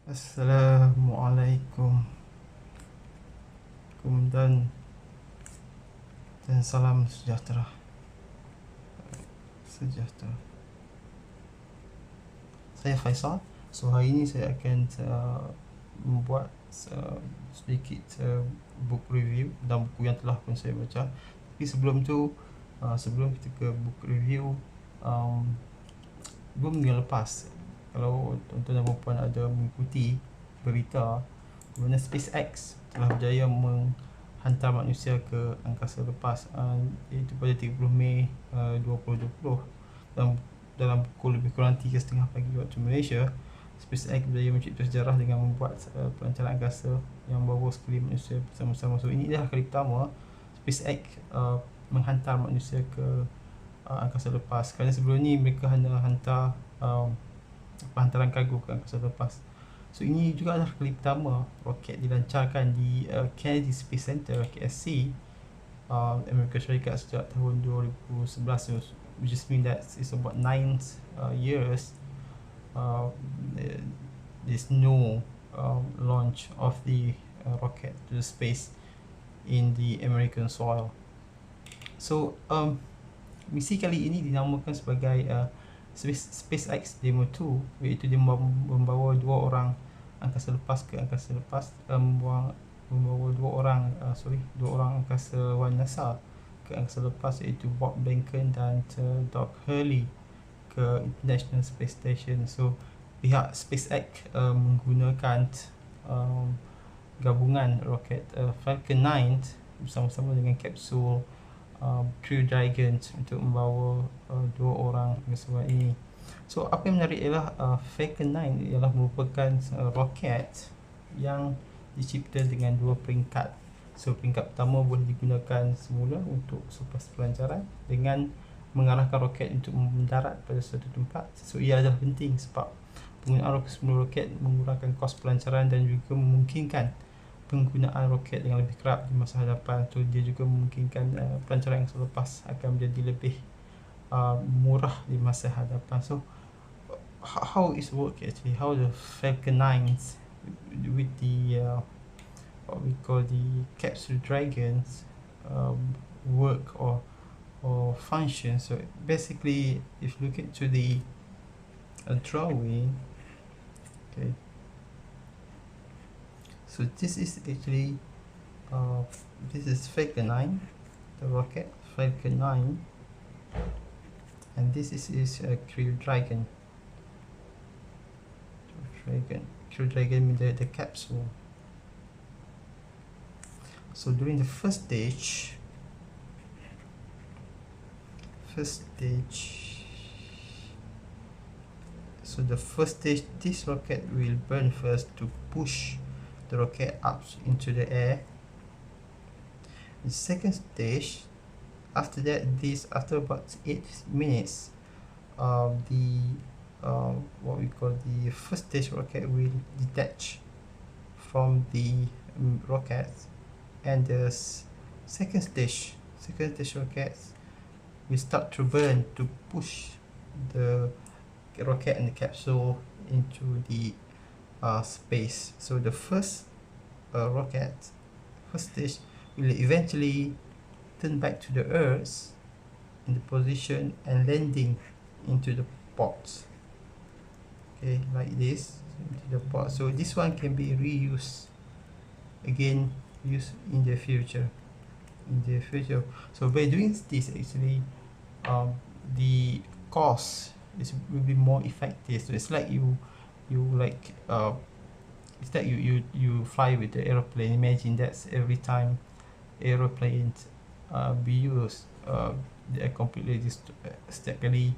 Assalamualaikum dan salam sejahtera. Saya Faisal. So hari ini saya akan membuat sedikit book review dan buku yang telah pun saya baca. Tapi sebelum tu, sebelum kita ke book review, minggu lepas, kalau tuan-tuan dan puan ada mengikuti berita di mana SpaceX telah berjaya menghantar manusia ke angkasa lepas, iaitu pada 30 Mei 2020, dan dalam pukul lebih kurang 3:30 pagi waktu Malaysia, SpaceX berjaya mencipta sejarah dengan membuat pelancaran angkasa yang membawa sekeliling manusia bersama-sama. So ini adalah kali pertama SpaceX menghantar manusia ke angkasa lepas, kerana sebelum ni mereka hanya hantar hantaran kargo ke angkasa lepas. So ini juga adalah kali pertama roket dilancarkan di Kennedy Space Center KSC, Amerika Syarikat sejak tahun 2011, which is mean that it's about 9 years there's no launch of the rocket to the space in the American soil. So misi kali ini dinamakan sebagai SpaceX Demo 2, iaitu dia membawa dua orang angkasa lepas ke angkasa lepas, membawa dua orang angkasawan NASA ke angkasa lepas, iaitu Bob Behnken dan Doug Hurley ke International Space Station. So pihak SpaceX menggunakan gabungan roket Falcon 9 bersama-sama dengan kapsul Crew Dragon untuk membawa dua orang angkasawan ini. So apa yang menarik ialah Falcon 9 ialah merupakan roket yang dicipta dengan dua peringkat. So peringkat pertama boleh digunakan semula untuk selepas pelancaran dengan mengarahkan roket untuk mendarat pada suatu tempat. So ia adalah penting sebab penggunaan roket mengurangkan kos pelancaran dan juga memungkinkan penggunaan roket dengan lebih kerap di masa hadapan. So dia juga memungkinkan pelancaran yang selepas akan menjadi lebih murah di masa hadapan. So how is work actually? How the Falcon 9s with the what we call the capsule dragons work or function? So basically, if you look into the drawing, okay. So this is actually this is Falcon 9, the rocket Falcon 9, and this is a Crew Dragon. Crew Dragon means the capsule. So during the first stage, so the first stage, this rocket will burn first to push the rocket up into the air. The second stage, after that, after about 8 minutes, what we call the first stage rocket will detach from the rocket, and the second stage rockets will start to burn to push the rocket and the capsule into the space. So the first stage will eventually turn back to the Earth in the position and landing into the pods. Okay, like this, into the pod. So this one can be reused again, used in the future. So by doing this, actually, the cost will be more effective. So it's like you fly with the aeroplane. Imagine that's every time aeroplanes be used, they are completely setiap kali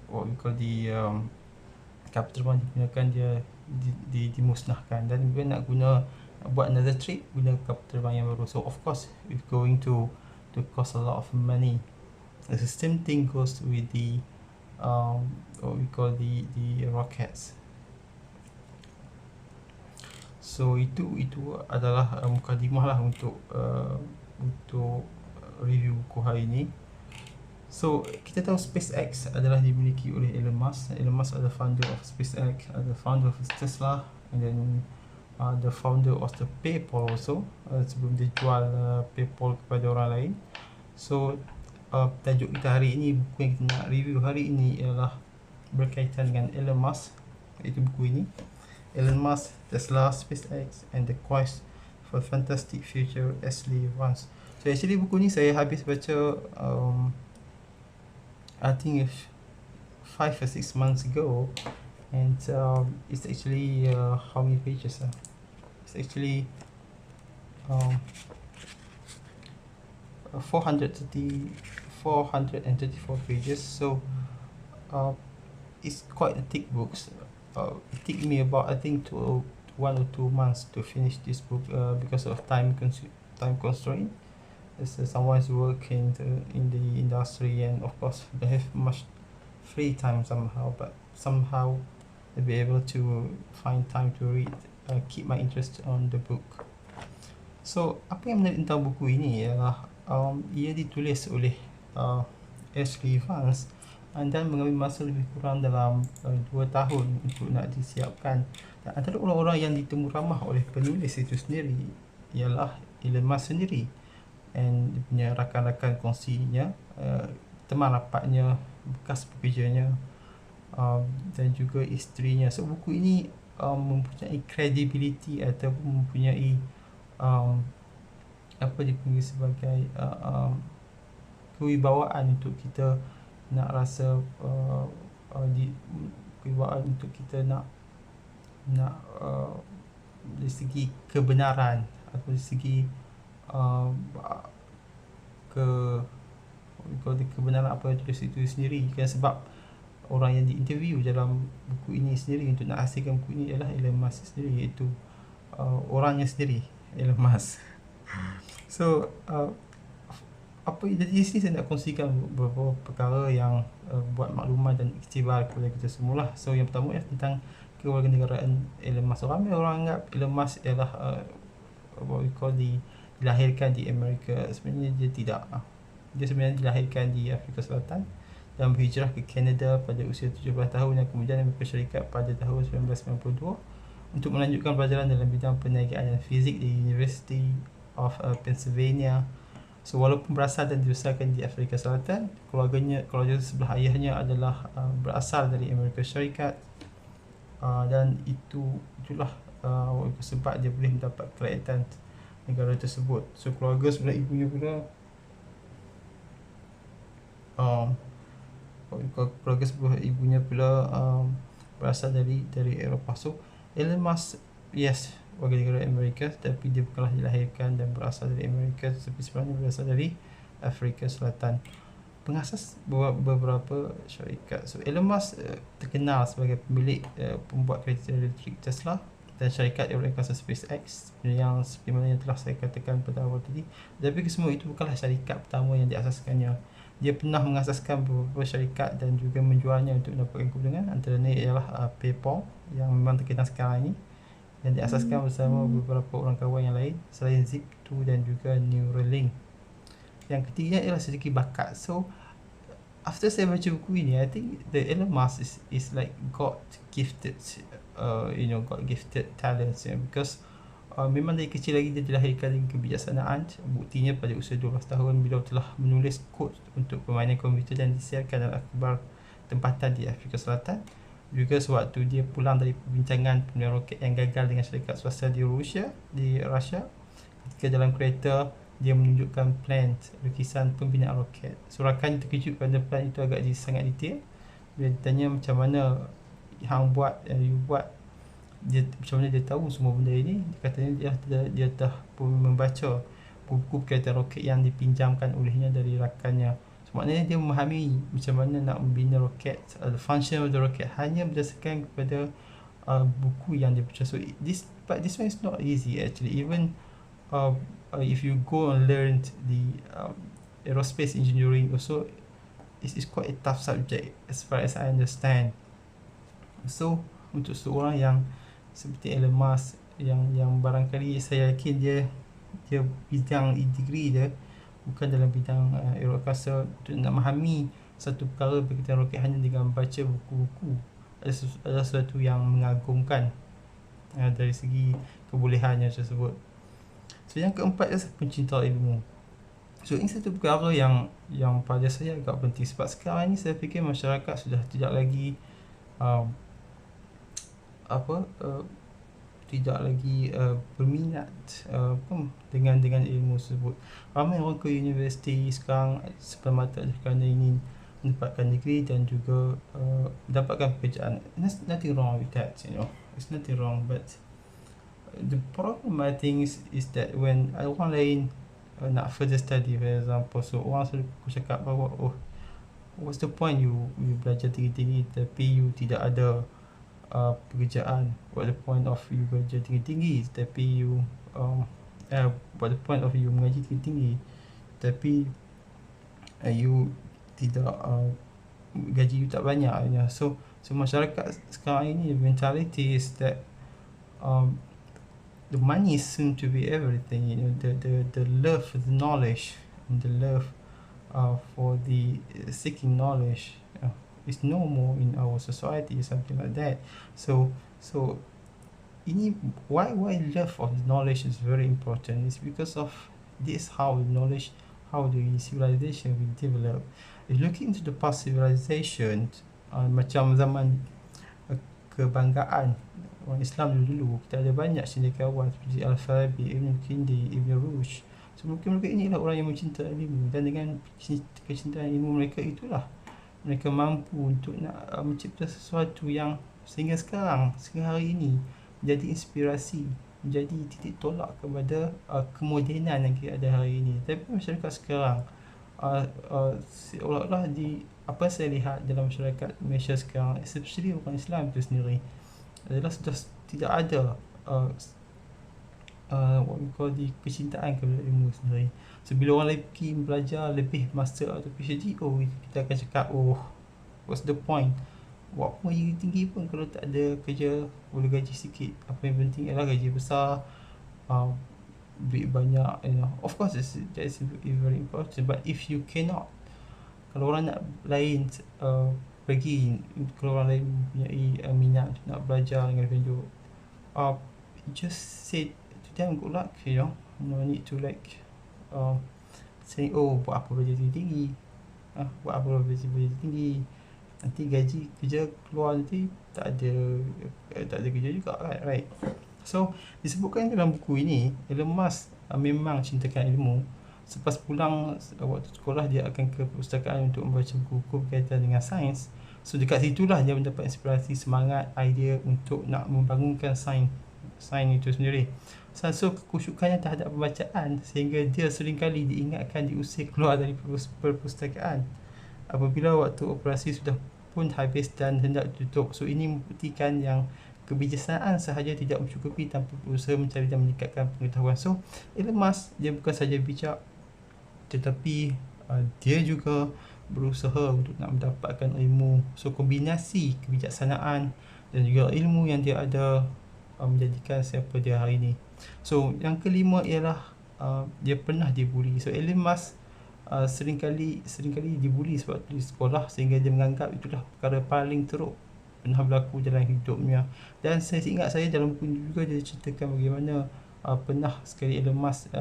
what we call the kapal terbang digunakan, dia dimusnahkan, dan bila nak buat another trip, guna kapal terbang yang baru. So of course it's going to cost a lot of money. The same thing goes with the what we call the rockets. So itu adalah mukadimah lah untuk review buku hari ini. So kita tahu SpaceX adalah dimiliki oleh Elon Musk. Elon Musk adalah founder of SpaceX, adalah founder of Tesla, and then the founder of the PayPal also, sebelum dia jual PayPal kepada orang lain. So tajuk kita hari ini, buku yang kita nak review hari ini ialah berkaitan dengan Elon Musk, iaitu buku ini, Elon Musk, Tesla, SpaceX, and the Quest for Fantastic Future, Ashlee, Vance. So actually buku ni saya habis baca I think 5 or 6 months ago, and it's actually how many pages? It's actually 434 pages. So it's quite a thick book. It took me about, I think, 1 or 2 months to finish this book because of time constraint. As someone who's working in the industry, and of course they have much free time somehow, but somehow they'll be able to find time to read, keep my interest on the book. So apa yang menarik tentang buku ini ialah ia ditulis oleh Ashlee, Vance, dan mengambil masa lebih kurang dalam 2 tahun untuk nak disiapkan. Dan antara orang-orang yang ditemu ramah oleh penulis itu sendiri ialah Elon Musk sendiri, and dia punya rakan-rakan kongsinya, teman rapatnya, bekas pekerjanya, dan juga isterinya. So buku ini mempunyai credibility ataupun mempunyai apa dipanggil sebagai kewibawaan untuk kita nak rasa kewibawaan untuk kita nak dari segi kebenaran atau dari segi kebenaran apa yang tulis itu sendiri. Kan sebab orang yang diinterview dalam buku ini sendiri untuk nak hasilkan buku ini ialah Elon Musk sendiri, iaitu orangnya sendiri, Elon Musk. So apa di sini saya nak kongsikan beberapa perkara yang buat maklumat dan iktibar kepada kita semua lah. So yang pertama ialah tentang kewarganegaraan Elon Musk. Ramai orang anggap Elon Musk ialah what we call dilahirkan di Amerika. Sebenarnya dia tidak. Dia sebenarnya dilahirkan di Afrika Selatan dan berhijrah ke Kanada pada usia 17 tahun, dan kemudian Amerika Syarikat pada tahun 1992 untuk melanjutkan pelajaran dalam bidang perniagaan dan fizik di University of Pennsylvania. So walaupun berasal dan dibesarkan di Afrika Selatan, keluarga sebelah ayahnya adalah berasal dari Amerika Syarikat, dan itulah sebab dia boleh mendapat kerajaan negara tersebut. So keluarga sebelah ibunya pula berasal dari Eropah. So Elon Musk, yes, warga negara Amerika, tapi dia bukanlah dilahirkan dan berasal dari Amerika, tetapi sebenarnya berasal dari Afrika Selatan. Pengasas beberapa syarikat. So Elon Musk terkenal sebagai pemilik pembuat kereta elektrik Tesla dan syarikat yang berangkasa SpaceX, yang seperti mana yang telah saya katakan pada awal tadi. Tapi kesemua itu bukanlah syarikat pertama yang diasaskannya. Dia pernah mengasaskan beberapa syarikat dan juga menjualnya untuk mendapatkan keuntungan. Antaranya ialah PayPal yang memang terkenal sekarang ini, yang diasaskan bersama beberapa orang kawan yang lain selain Zip2 dan juga Neuralink. Yang ketiga ialah sedikit bakat. So after saya baca buku ini, I think the Elon Musk is like God gifted, God gifted talents, because memang dari kecil lagi dia dilahirkan dengan kebijaksanaan. Buktinya pada usia 12 tahun beliau telah menulis kod untuk permainan komputer dan disiarkan dalam akhbar tempatan di Afrika Selatan. Juga sewaktu dia pulang dari perbincangan pembelian roket yang gagal dengan syarikat swasta di Rusia, ketika dalam kereta dia menunjukkan plan lukisan pembinaan roket. So rakan terkejut kerana plan itu agak sangat detail. Bila ditanya macam mana hang buat, dia macam mana dia tahu semua benda ini, dia katanya dia dah pun membaca buku berkaitan roket yang dipinjamkan olehnya dari rakannya. So maknanya dia memahami macam mana nak membina roket, the function of the rocket, hanya berdasarkan kepada buku yang dia baca. So this one is not easy actually. Even if you go and learn the aerospace engineering also, it is quite a tough subject as far as I understand. So untuk seorang yang seperti Elon Musk, yang barangkali saya yakin dia bidang degree dia bukan dalam bidang aerokasa untuk nak memahami satu perkara berkaitan roket hanya dengan membaca buku-buku adalah sesuatu yang mengagumkan dari segi kebolehannya tersebut. So yang keempat adalah pencinta ilmu. So ini satu perkara yang pada saya agak penting, sebab sekarang ni saya fikir masyarakat sudah tidak lagi um, apa tidak lagi berminat dengan ilmu tersebut. Ramai orang ke universiti sekarang semata-mata kerana ingin mendapatkan degree dan juga mendapatkan pekerjaan. There's nothing wrong with that, it's nothing wrong, but the problem I think is that when orang lain nak further study, for example, so orang selalu cakap bahawa what's the point you belajar tinggi-tinggi tapi you tidak ada pekerjaan. What the point of you belajar tinggi-tinggi tapi you what the point of you mengaji tinggi-tinggi tapi you tidak gaji you tak banyak, so masyarakat sekarang ini mentality is that the money is soon to be everything, the love for the knowledge and the love for the seeking knowledge is no more in our society, something like that. So ini why love of knowledge is very important. It's because of this how knowledge, how the civilization will develop. If looking into the past civilization, macam zaman kebanggaan orang Islam dulu, kita ada banyak cendekiawan seperti Al-Farabi, Ibn Kindi, Ibn Rushd. So mereka ini adalah orang yang mencintai ilmu, dan dengan kecintaan ilmu mereka itulah mereka mampu untuk nak mencipta sesuatu yang sehingga hari ini menjadi inspirasi, menjadi titik tolak kepada kemodenan yang kita ada hari ini. Tapi masyarakat sekarang seolah-olah apa saya lihat dalam masyarakat Malaysia sekarang, especially orang Islam itu sendiri, adalah sudah tidak ada what we call kecintaan kepada ilmu sendiri. So bila orang lain pergi belajar lebih master atau PhD, kita akan cakap what's the point, buat pun gaji tinggi pun kalau tak ada kerja boleh gaji sikit. Apa yang penting ialah gaji besar, duit banyak, of course that's very important. But if you cannot, kalau orang nak lain pergi, kalau orang lain punya minat nak belajar dengan lebih lanjut, just say to them good luck, no need to like say buat apa belajar tinggi, buat apa belajar tinggi, nanti gaji kerja keluar nanti tak ada kerja juga, right? So disebutkan dalam buku ini, Elon Musk memang cintakan ilmu. Selepas pulang waktu sekolah, dia akan ke perpustakaan untuk membaca buku-buku berkaitan dengan sains. So dekat situlah dia mendapat inspirasi, semangat, idea untuk nak membangunkan sains itu sendiri. So kekusyukannya terhadap pembacaan sehingga dia seringkali diingatkan diusir keluar dari perpustakaan apabila waktu operasi sudah pun habis dan hendak tutup. So ini membuktikan yang kebijaksanaan sahaja tidak mencukupi tanpa berusaha mencari dan meningkatkan pengetahuan. So Elon Musk, dia bukan saja bijak, tetapi dia juga berusaha untuk nak mendapatkan ilmu. So kombinasi kebijaksanaan dan juga ilmu yang dia ada menjadikan siapa dia hari ini. So yang kelima ialah dia pernah dibuli. So Elon Musk seringkali dibuli sebab di sekolah, sehingga dia menganggap itulah perkara paling teruk pernah berlaku dalam hidupnya. Dan saya ingat dalam buku juga dia ceritakan bagaimana pernah sekali Elon Musk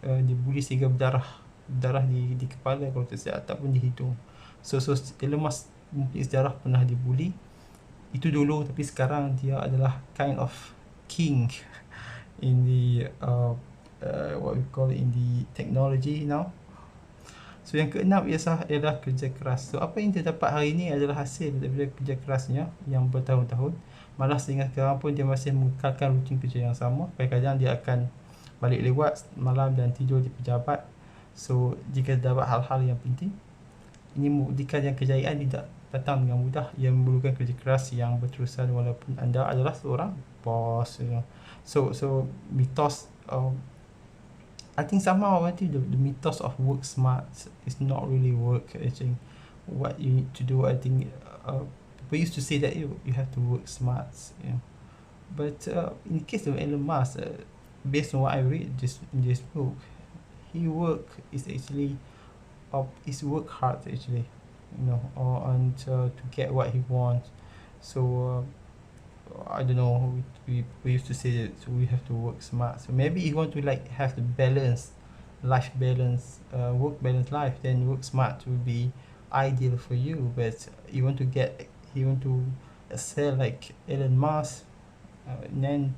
dibuli sehingga berdarah di kepala kalau tak silap, ataupun di hidung. So Elon Musk mempunyai sejarah pernah dibuli itu dulu, tapi sekarang dia adalah kind of king in the what we call in the technology now. So yang keenam ialah kerja keras. So apa yang dia dapat hari ini adalah hasil daripada kerja kerasnya yang bertahun-tahun. Malah sehingga sekarang pun dia masih mengekalkan rutin kerja yang sama. Kadang-kadang dia akan balik lewat malam dan tidur di pejabat. So jika dapat hal-hal yang penting, ini membuktikan yang kejayaan tidak datang dengan mudah. Ia memerlukan kerja keras yang berterusan walaupun anda adalah seorang bos. So mitos I think somehow the mythos of work smart is not really work. I think what you need to do, I think people used to say that you have to work smart, but in the case of Elon Musk, based on what I read in this book, he work is actually is work hard actually, you know, and to get what he wants. So I don't know, we used to say that we have to work smart. So maybe you want to like have the balance, life balance, work balance life, then work smart will be ideal for you. But you want to excel like Elon Musk, and then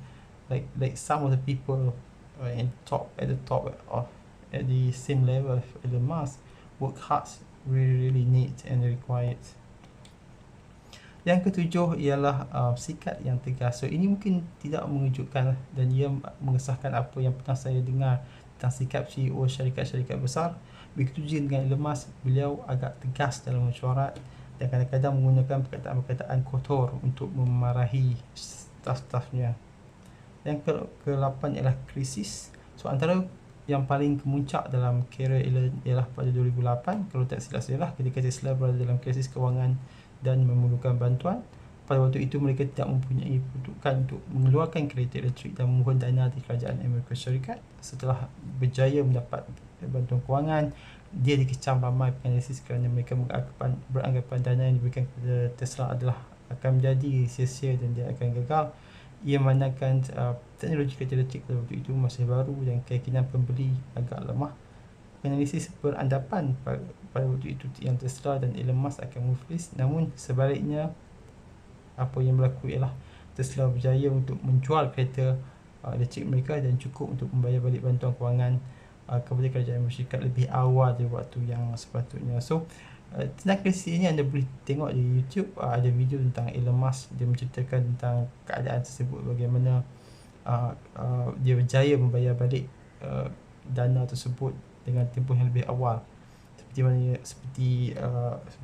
like some of the people at the top of at the same level of Elon Musk work hard, really need and required. Yang ketujuh ialah sikap yang tegas. So ini mungkin tidak mengejutkan dan ia mengesahkan apa yang pernah saya dengar tentang sikap CEO syarikat-syarikat besar. Begitu juga dengan Elon Musk, beliau agak tegas dalam mesyuarat dan kadang-kadang menggunakan perkataan-perkataan kotor untuk memarahi staf-stafnya. Yang ke-8 ialah krisis. So antara yang paling kemuncak dalam karier Elon ialah pada 2008, kalau tak silap saya, ketika Tesla berada dalam krisis kewangan dan memerlukan bantuan. Pada waktu itu mereka tidak mempunyai peruntukan untuk mengeluarkan kereta elektrik dan memohon dana di kerajaan Amerika Syarikat. Setelah berjaya mendapat bantuan kewangan, dia dikecam ramai penganalisis kerana mereka beranggapan dana yang diberikan kepada Tesla adalah akan menjadi sia-sia dan dia akan gagal. Ia memandangkan teknologi kereta elektrik pada waktu itu masih baru dan keyakinan pembeli agak lemah. Penganalisis beranggapan pada waktu itu yang Tesla dan Elon Musk akan muflis, namun sebaliknya apa yang berlaku ialah Tesla berjaya untuk menjual kereta elektrik mereka dan cukup untuk membayar balik bantuan kewangan kepada kerajaan Amerika lebih awal dari waktu yang sepatutnya. So tentang krisis ini anda boleh tengok di YouTube, ada video tentang Elon Musk, dia menceritakan tentang keadaan tersebut, bagaimana dia berjaya membayar balik dana tersebut dengan tempoh yang lebih awal, seperti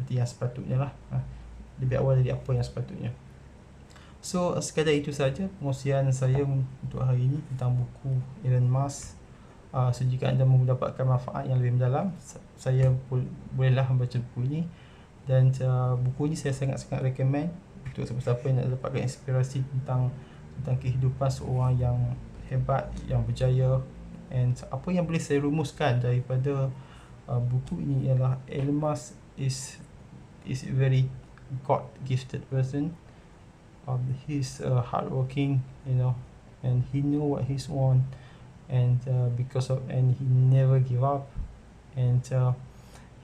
yang sepatutnya lah, lebih awal dari apa yang sepatutnya. So sekadar itu saja pengkongsian saya untuk hari ini tentang buku Elon Musk. So jika anda mahu mendapatkan manfaat yang lebih mendalam, saya bolehlah membaca buku ini. Dan buku ini saya sangat-sangat recommend untuk siapa-siapa yang nak dapatkan inspirasi tentang kehidupan seorang yang hebat, yang berjaya. And apa yang boleh saya rumuskan daripada buku ini ialah Elon Musk is a very God gifted person. He's hardworking, you know, and he know what he's want, and he never give up, and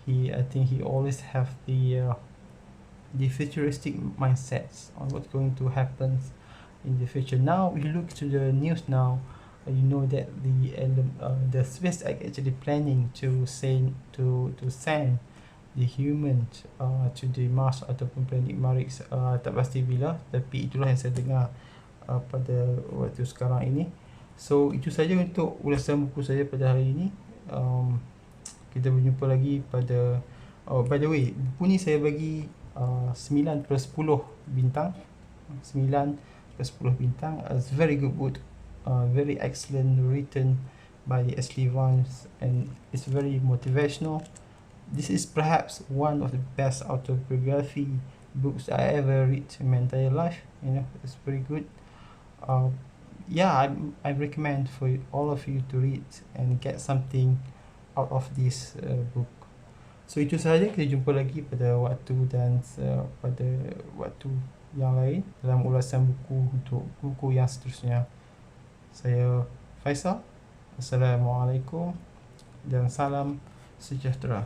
I think he always have the futuristic mindsets on what's going to happen in the future. Now we look to the news now. You know that the SpaceX actually planning to send the humans to the Mars ataupun planet Marix, tak pasti bila, tapi itulah yang saya dengar pada waktu sekarang ini. So itu saja untuk ulasan buku saya pada hari ini. Kita berjumpa lagi pada by the way, buku ni saya bagi 9/10 bintang. 9/10 bintang. It's very good book. Very excellent, written by Ashlee, Vance, and it's very motivational. This is perhaps one of the best autobiography books I ever read in my entire life. You know, it's very good. Yeah, I recommend for all of you to read and get something out of this book. So itu sahaja, kita jumpa lagi pada waktu dan pada waktu yang lain dalam ulasan buku untuk buku yang seterusnya. Saya Faisal. Assalamualaikum dan salam sejahtera.